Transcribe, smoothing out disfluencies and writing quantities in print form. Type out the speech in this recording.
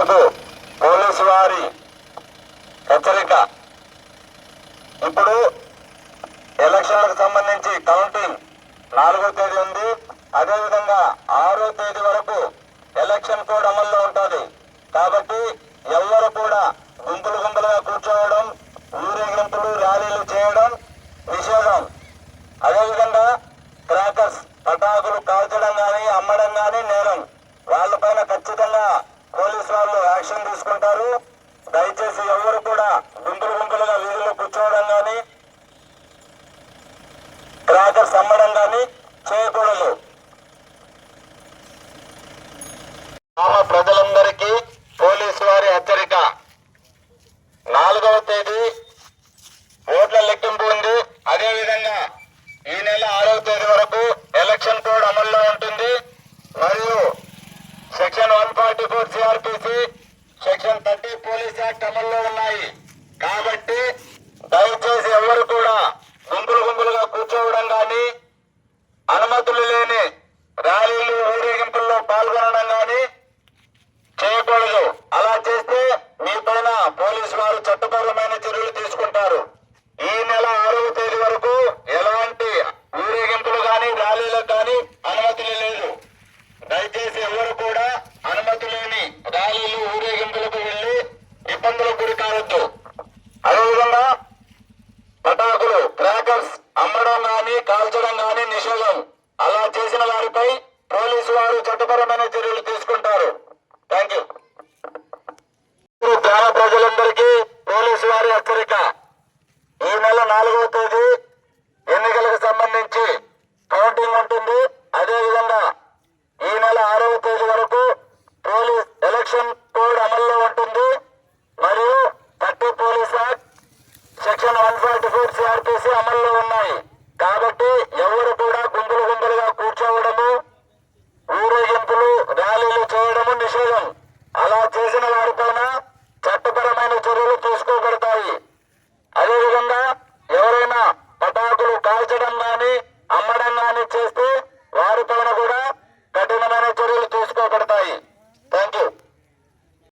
ప్రజలకు పోలీసు వారి హెచ్చరిక. ఇప్పుడు ఎలక్షన్లకు సంబంధించి కౌంటింగ్ 4వ తేదీ ఉంది. అదేవిధంగా 6వ తేదీ వరకు ఎలక్షన్ కోడ్ అమల్లో ఉంటుంది. కాబట్టి ఎవరు కూడా గుంపులుగా కూర్చోవడం, ఊరేగింపులు, ర్యాలీలు చేయడం నిషేధం. అదేవిధంగా క్రాకర్స్, పటాకులు కాల్చడం కానీ అమ్మడం కానీ నేరం. వాళ్ళపైన ఖచ్చితంగా పోలీసు వాళ్ళు యాక్షన్ తీసుకుంటారు. దయచేసి ఎవరు కూడా గుంపులుగా వీధుల్లో కూర్చోవడం కానీ క్రాకర్స్ అమ్మడం కానీ చేయకూడదు. గ్రామ ప్రజలందరికీ పోలీసు వారి హెచ్చరిక. 4వ తేదీ ఓట్ల లెక్కింపు ఉంది. అదేవిధంగా ఈ నెల 6వ తేదీ వరకు ఎలక్షన్ కోడ్ అమల్లో ఉంటుంది. మరియు section 144 CrPC, section 30 police act అమల్లో ఉన్నాయి. కాబట్టి దయచేసి ఎవరు కూడా గుంపులుగా కూర్చోవడం కానీ, అనుమతులు లేని ర్యాలీలు, ఊరేగింపుల్లో పాల్గొనడం కానీ చేయకూడదు. అలా చేస్తే మీ పైన పోలీసు వారు చట్టపరమైన చర్యలు తీసుకుంటారు. ఈ నెల 6వ తేదీ వరకు ఎలాంటి ఊరేగింపులు కానీ ర్యాలీలకు కానీ అనుమతులు లేదు. దయచేసి ఎవరు కూడా అనుమతి లేని ర్యాలీలు, ఊరేగింపులకు వెళ్లి ఇబ్బందులకు గురి కావద్దు. అదేవిధంగా పటాకులు, క్రాకర్స్ అమ్మడం కానీ కాల్చడం కానీ నిషేధం. అలా చేసిన వారిపై పోలీసు వారు చట్టపరమైన చర్యలు తీసుకుంటారు. Thank you. గ్రామ ప్రజలందరికీ పోలీసు వారి హెచ్చరిక. ఈ నెల 4వ తేదీ ఎన్నికలకు సంబంధించి కౌంటింగ్ ఉంటుంది. అదేవిధంగా ఈ నెల 6వ తేదీ వరకు పోలీస్ ఎలక్షన్ కోడ్ అమల్లో ఉంటుంది. మరియు 30 పోలీస్ యాక్ట్, సెక్షన్ 144 సిఆర్పిసి అమల్లో ఉన్నాయి. కాబట్టి ఎవరు కూడా గుంపులుగా కూర్చోవడము, ఊరేగింపులు, ర్యాలీలు చేయడము నిషేధం. అలా చేసిన వారిపైన చట్టపరమైన చర్యలు తీసుకోబడతాయి. అదేవిధంగా ఎవరైనా పటాకులు కాల్చడం కానీ అమ్మడం కానీ చేస్తే వారిపైన కూడా